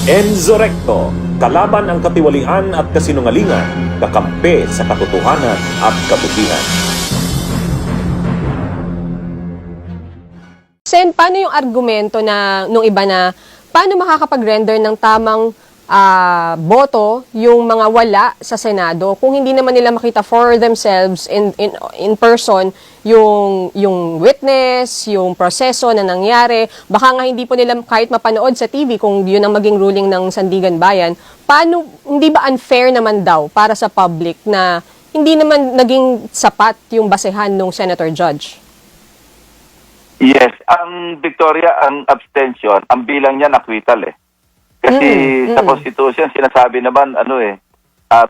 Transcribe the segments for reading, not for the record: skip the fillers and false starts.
Enzo Recto, kalaban ang katiwalian at kasinungalingan, kakampi sa katotohanan at kabutihan. Sen, paano yung argumento nung iba na paano makakapag-render ng tamang boto yung mga wala sa Senado kung hindi naman nila makita for themselves in person yung witness, yung proseso na nangyari. Baka nga hindi po nila kahit mapanood sa TV kung yun ang maging ruling ng Sandigan Bayan. Paano, hindi ba unfair naman daw para sa public na hindi naman naging sapat yung basehan ng Senator Judge? Yes, ang Victoria, ang abstention, ang bilang niya acquittal eh. Kasi sa Constitution, sinasabi naman,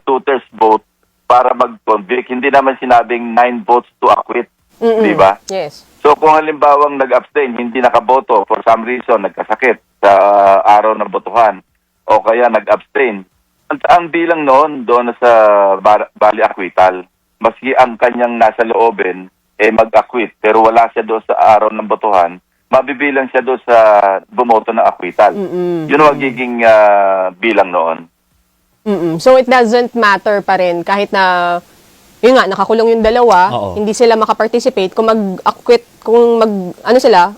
two-thirds vote para mag-convict. Hindi naman sinabing 9 votes to acquit. Di ba? Yes. So kung halimbawang nag-abstain, hindi nakaboto, for some reason, nagkasakit sa araw ng botohan, o kaya nag-abstain, ang bilang noon, doon sa bali acquittal, maski ang kanyang nasa loobin, mag-acquit, pero wala siya doon sa araw ng botohan, mabibilang siya doon sa bumoto ng acquittal. Yun ang magiging bilang noon. So it doesn't matter pa rin kahit na yun nga, nakakulong yung dalawa, hindi sila makaparticipate, kung mag-acquit,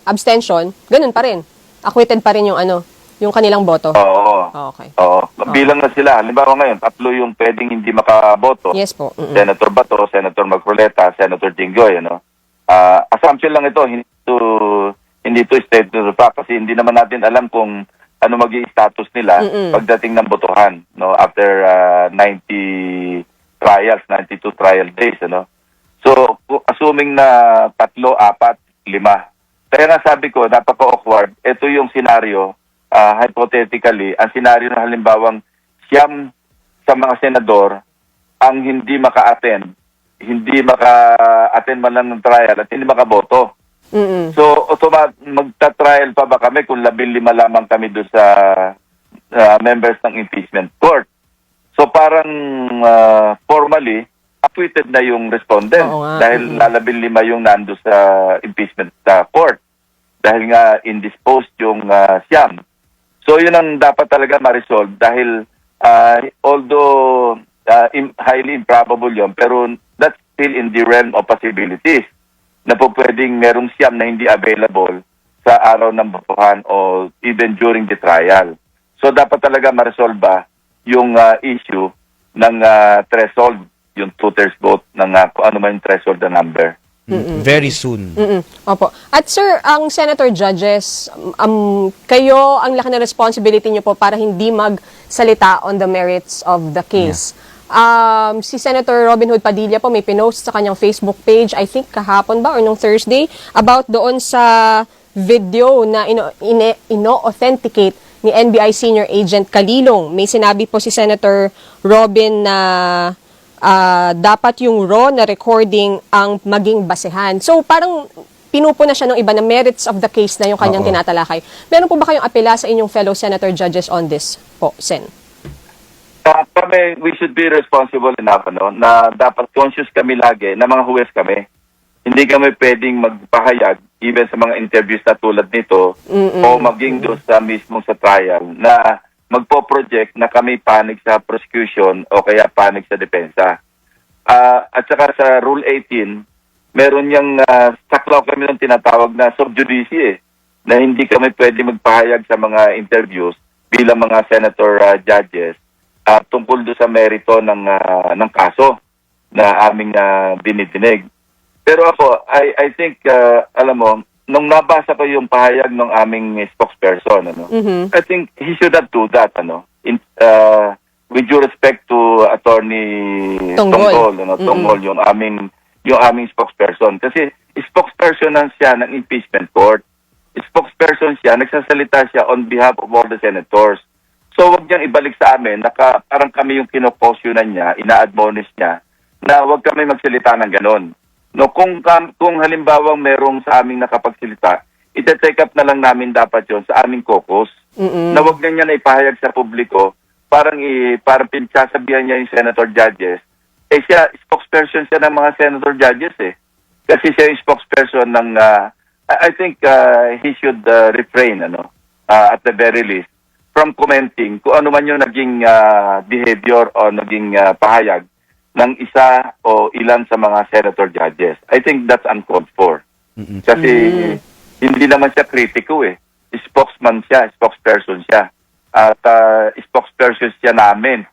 abstention, ganun pa rin. Acquitted pa rin yung kanilang boto. Oo. Okay. Oo. Bilang na sila. Halimbawa ngayon, 3 yung pwedeng hindi makaboto. Yes po. Senator Bato, Senator Marcoleta, Senator Jinggoy, assumption lang ito, hindi to state to the fact kasi hindi naman natin alam kung ano maging status nila pagdating ng botohan, after 92 trial days, So, assuming na 3, 4, 5. Kaya nga sabi ko, napaka-awkward. Ito yung scenario, hypothetically, ang scenario na halimbawang siyam sa mga senador ang hindi maka-attend man lang ng trial at hindi makaboto. So, magta-trial pa ba kami kung 15 lamang kami doon sa members ng impeachment court? So, parang formally, acquitted na yung respondent dahil 15 yung nando sa impeachment court dahil nga indisposed yung siyam. So, yun ang dapat talaga ma-resolve dahil although highly improbable yun, pero that's still in the realm of possibilities na po pwedeng merong siyam na hindi available sa araw ng botohan o even during the trial. So, dapat talaga ma-resolve yung issue ng threshold, yung two-thirds vote ng kung ano man yung threshold na number. Very soon. Opo. At sir, ang Senator Judges, kayo, ang laki na responsibility nyo po para hindi magsalita on the merits of the case. Si Senator Robin Hood Padilla po may pinost sa kanyang Facebook page, I think kahapon ba or nung Thursday, about doon sa video na ino-authenticate ni NBI Senior Agent Calilong. May sinabi po si Senator Robin na dapat yung raw na recording ang maging basehan. So parang pinupo na siya ng iba na merits of the case na yung kanyang tinatalakay. Meron po ba kayong apela sa inyong fellow Senator Judges on this po, Sen? Kami, we should be responsible enough na dapat conscious kami lagi na mga huwes kami. Hindi kami pwedeng magpahayag even sa mga interviews na tulad nito o maging doon sa mismong sa trial na magpo-project na kami panig sa prosecution o kaya panig sa depensa. At saka sa Rule 18, meron niyang saklaw kami ng tinatawag na sub judice na hindi kami pwede magpahayag sa mga interviews bilang mga senator judges tungkol doon sa merito ng kaso na aming dinidinig. Pero ako, I think, alam mo, nung nabasa ko yung pahayag ng aming spokesperson, I think he should not do that, with due respect to Attorney Tonggol, yung aming spokesperson. Kasi spokesperson siya ng impeachment court. Spokesperson siya, nagsasalita siya on behalf of all the senators. So, wag niyang ibalik sa amin, parang kami yung kinokosyonan niya, ina-admonish niya, na wag kami magsalita ng ganon. Kung halimbawang merong sa aming nakapagsalita, ite-take up na lang namin dapat yon sa aming caucus. Na wag na niya na ipahayag sa publiko, parang pinagsasabihan niya yung senator judges. Siya, spokesperson siya ng mga senator judges Kasi siya yung spokesperson ng, I think he should refrain, at the very least, from commenting kung ano man yung naging behavior o naging pahayag ng isa o ilan sa mga senator judges. I think that's uncalled for. Kasi hindi naman siya kritiko eh. Spokesman siya, spokesperson siya. At spokesperson siya namin.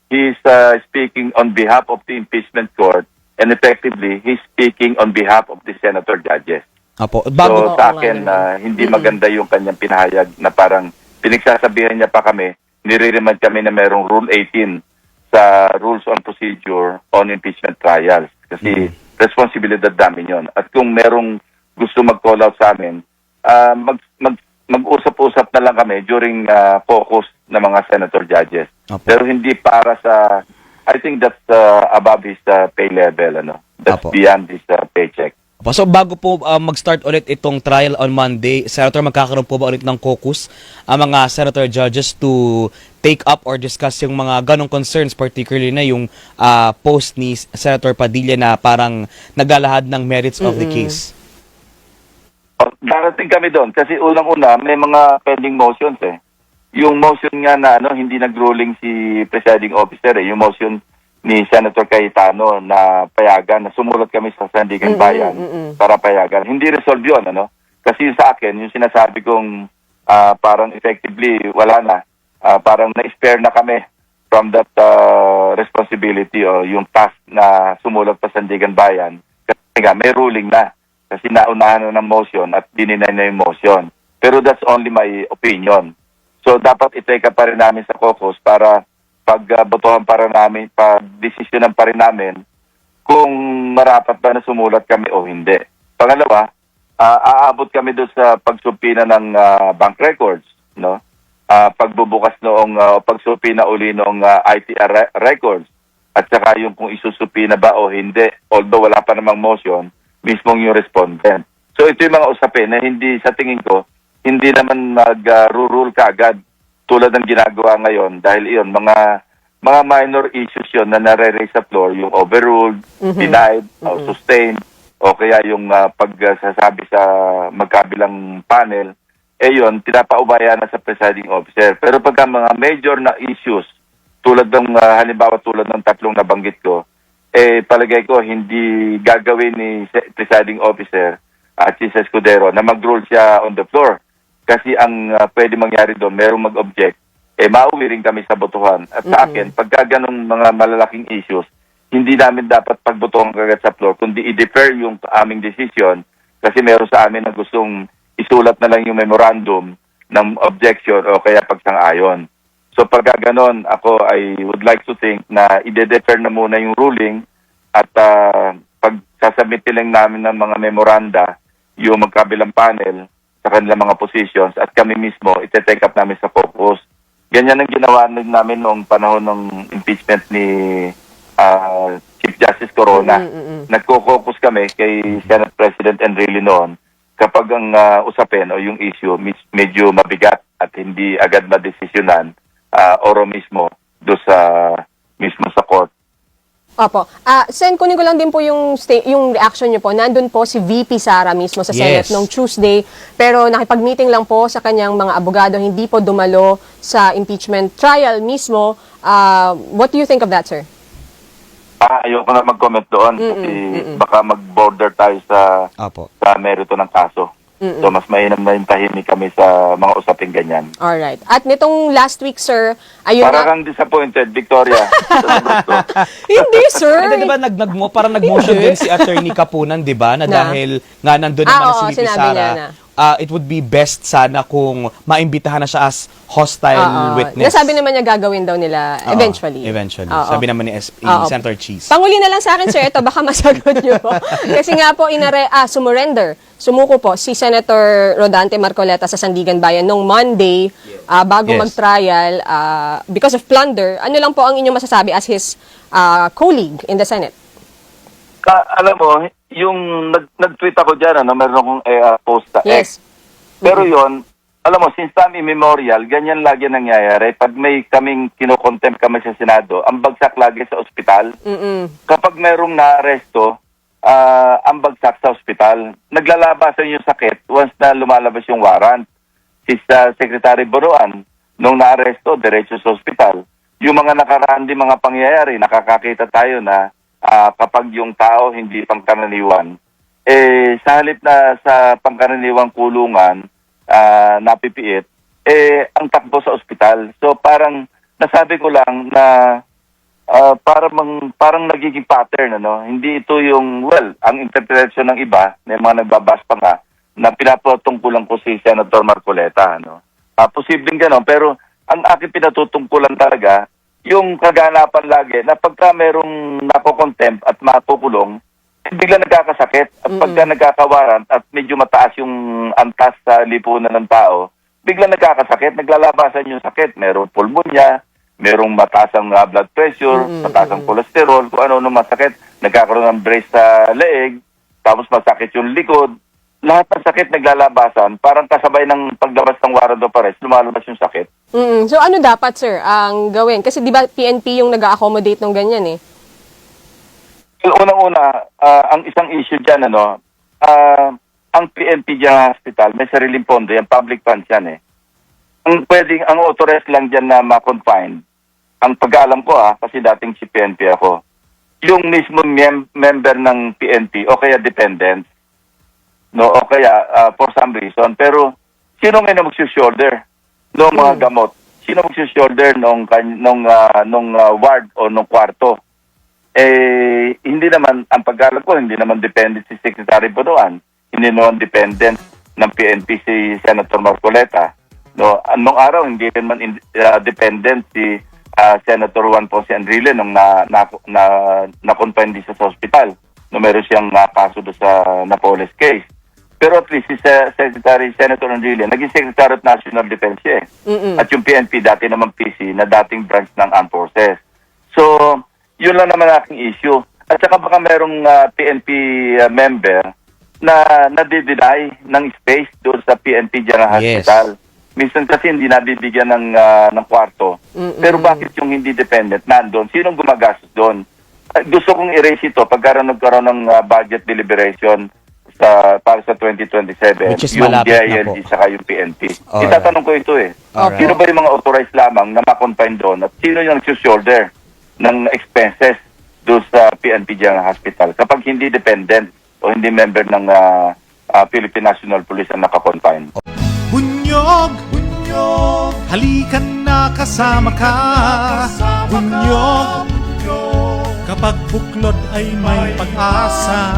He's speaking on behalf of the impeachment court and effectively he's speaking on behalf of the senator judges. Apo. So sa akin, hindi maganda yung kanyang pinahayag na parang pinagsasabihan niya pa kami, nire-remind kami na merong Rule 18 sa Rules on Procedure on Impeachment Trials. Kasi responsibilidad namin yun. At kung merong gusto mag-call out sa amin, mag-usap-usap na lang kami during caucus ng mga senator judges. Apo. Pero hindi para sa, I think that's above his pay level. That's Apo. beyond his paycheck. So bago po mag-start ulit itong trial on Monday, Senator, magkakaroon po ba ulit ng caucus ang mga senator judges to take up or discuss yung mga ganong concerns, particularly na yung post ni Senator Padilla na parang naglalahad ng merits of the case? Darating kami doon kasi unang-una may mga pending motions eh. Yung motion nga na hindi nag-ruling si presiding officer yung motion ni Senator Cayetano na payagan, na sumulat kami sa Sandigan Bayan para payagan. Hindi resolve yun, Kasi yung sa akin, yung sinasabi kong parang effectively wala na, parang na-spare na kami from that responsibility o yung task na sumulat pa sa Sandigan Bayan. Kasi nga, may ruling na. Kasi naunahan na ng motion at dininay na yung motion. Pero that's only my opinion. So dapat iteka pa rin namin sa caucus para pagbotohan para namin, pag-desisyonan pa rin namin kung marapat ba na sumulat kami o hindi. Pangalawa, aabot kami doon sa pagsupina ng bank records, pagbubukas noong pagsupina uli noong ITR records at saka yung kung isusupina ba o hindi, although wala pa namang motion, mismong yung respondent. So ito yung mga usapin na hindi, sa tingin ko, hindi naman mag-rule kaagad tulad ng ginagawa ngayon dahil iyon, mga minor issues yon na nare-raise sa floor, yung overruled, denied, o sustained, o kaya yung pagsasabi sa magkabilang panel, yun, pinapaubaya na sa presiding officer. Pero pagka mga major na issues, tulad ng, halimbawa tulad ng tatlong nabanggit ko, palagay ko hindi gagawin ni presiding officer at si Escudero na mag-rule siya on the floor. Kasi ang pwede mangyari doon, merong mag-object, mauwi rin kami sa botohan. At sa akin, pagka ganong mga malalaking issues, hindi namin dapat pagbotohan kagad sa floor, kundi i-defer yung aming decision kasi meron sa amin na gustong isulat na lang yung memorandum ng objection o kaya pagsang-ayon. So pagka ganon, ako I would like to think na i-defer na muna yung ruling at pag sasubmit lang namin ng mga memoranda, yung magkabilang panel, sa kanilang mga positions at kami mismo ite-take up namin sa caucus. Ganyan ang ginawa namin noong panahon ng impeachment ni Chief Justice Corona. Nagko-caucus kami kay Senate President Enrile noon kapag ang usapin o yung issue medyo mabigat at hindi agad madesisyonan oro mismo do sa mismo sa court. Opo. Sen, kunin ko lang din po yung reaction niyo po. Nandun po si VP Sara mismo sa Senate Yes. noong Tuesday, pero nakipag-meeting lang po sa kanyang mga abogado, hindi po dumalo sa impeachment trial mismo. What do you think of that, sir? Ayoko na mag-comment doon kasi baka mag-border tayo sa merito ng kaso. So mas mainam na yung tahimik kami sa mga usaping ganyan. Alright. At nitong last week, sir, ayun Para na... kang disappointed, Victoria. Sa sagot ko. Hindi, sir! Hindi, diba, parang nag-motion din si Attorney Kapunan, di ba? Na dahil nga nandun naman na si VP sinabi niya Sara, it would be best sana kung maimbitahan na siya as hostile witness. Nasabi naman niya gagawin daw nila eventually. Sabi naman ni Senator Cheese. Panguli na lang sa akin, sir, ito, baka masagot niyo. Kasi nga po, sumuko po si Senator Rodante Marcoleta sa Sandigan Bayan noong Monday, bago mag-trial, because of plunder. Ano lang po ang inyong masasabi as his colleague in the Senate? Alam mo, yung nag-tweet ako dyan, meron akong post sa Yes. X. Pero yon, alam mo, since time immemorial, ganyan lagi nangyayari. Pag may kaming kinokontempt kami sa Senado, ang bagsak lagi sa ospital. Kapag merong naaresto, ang bagsak sa ospital. Naglalabasan yung sakit once na lumalabas yung warrant. Si Secretary Bonoan, nung naaresto, diretso sa ospital. Yung mga nakaraan din mga pangyayari, nakakakita tayo na kapag yung tao hindi pangkaraniwan, sa halip na sa pangkaraniwang kulungan, napipiit, ang takbo sa ospital. So parang, nasabi ko lang na parang nagiging pattern, ano? Hindi ito yung, ang interpretation ng iba, na mga nagbabas pa nga, na pinapatungkulan ko si Senator Marcoleta, ano? Posibleng gano'n, pero ang aking pinatutungkulan talaga, yung kaganapan lagi, na pagka merong nakokontempt at makukulong, bigla nagkakasakit. At pagka nagkakawaran at medyo mataas yung antas sa lipunan ng tao, bigla nagkakasakit, naglalabasan yung sakit. Merong pulmonya, merong mataas ang blood pressure, mataas ang cholesterol, kung ano masakit. Nagkakaroon ng brace sa leeg, tapos masakit yung likod. Lahat ng sakit naglalabasan, parang kasabay ng paglabas ng warrant of arrest, lumalabas yung sakit. So ano dapat, sir, ang gawin? Kasi di ba PNP yung nag-accommodate ng ganyan eh? Unang-una, ang isang issue dyan, ang PNP dyan hospital, may sariling pondo, yan, public funds yan eh. Ang authorized lang dyan na ma-confine, ang pag-aalam ko kasi dating si PNP ako, yung mismo member ng PNP o kaya dependent, no, o kaya for some reason, pero sino nga na mag-shoulder ng mga gamot? Sino mag-shoulder nung ward o nung kwarto? Hindi naman, ang pag-aalam ko, hindi naman dependent si Secretary Bonoan, hindi naman dependent ng PNP si Senator Marcoleta. No, anong araw, hindi naman dependent si Senator Juan Ponce Enrile nung na-confine din sa hospital. No, meron siyang kaso doon sa Napoles case. Pero at least si Senator Enrile, naging Secretary of National Defense siya eh. At yung PNP, dati naman PC, na dating branch ng Armed Forces. So, yun lang naman aking issue. At saka baka merong PNP member na nadi-deny ng space doon sa PNP General Hospital. Minsan kasi hindi nabibigyan ng kwarto. Pero bakit yung hindi dependent nandun? Sinong gumagastos doon? Gusto kong erase ito pagka nagkaroon ng budget deliberation para sa 2027. Which is yung malapit na DILG po. saka yung PNP. Alright. Itatanong ko ito eh. Alright. Sino ba yung mga authorized lamang na ma-confine doon? At sino yung shoulder ng expenses doon sa PNP General Hospital kapag hindi dependent o hindi member ng Philippine National Police ang nakakonfine? Bunyog, bunyog, halikan na kasama ka. Bunyog, kapag buklod ay may pag-asa.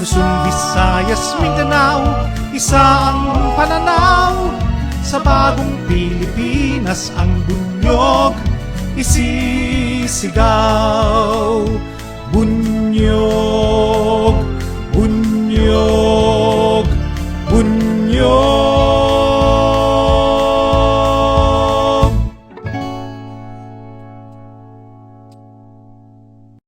Luzon, Visayas, Mindanao, isa ang pananaw. Sa bagong Pilipinas ang bunyog isisigaw. Bunyog.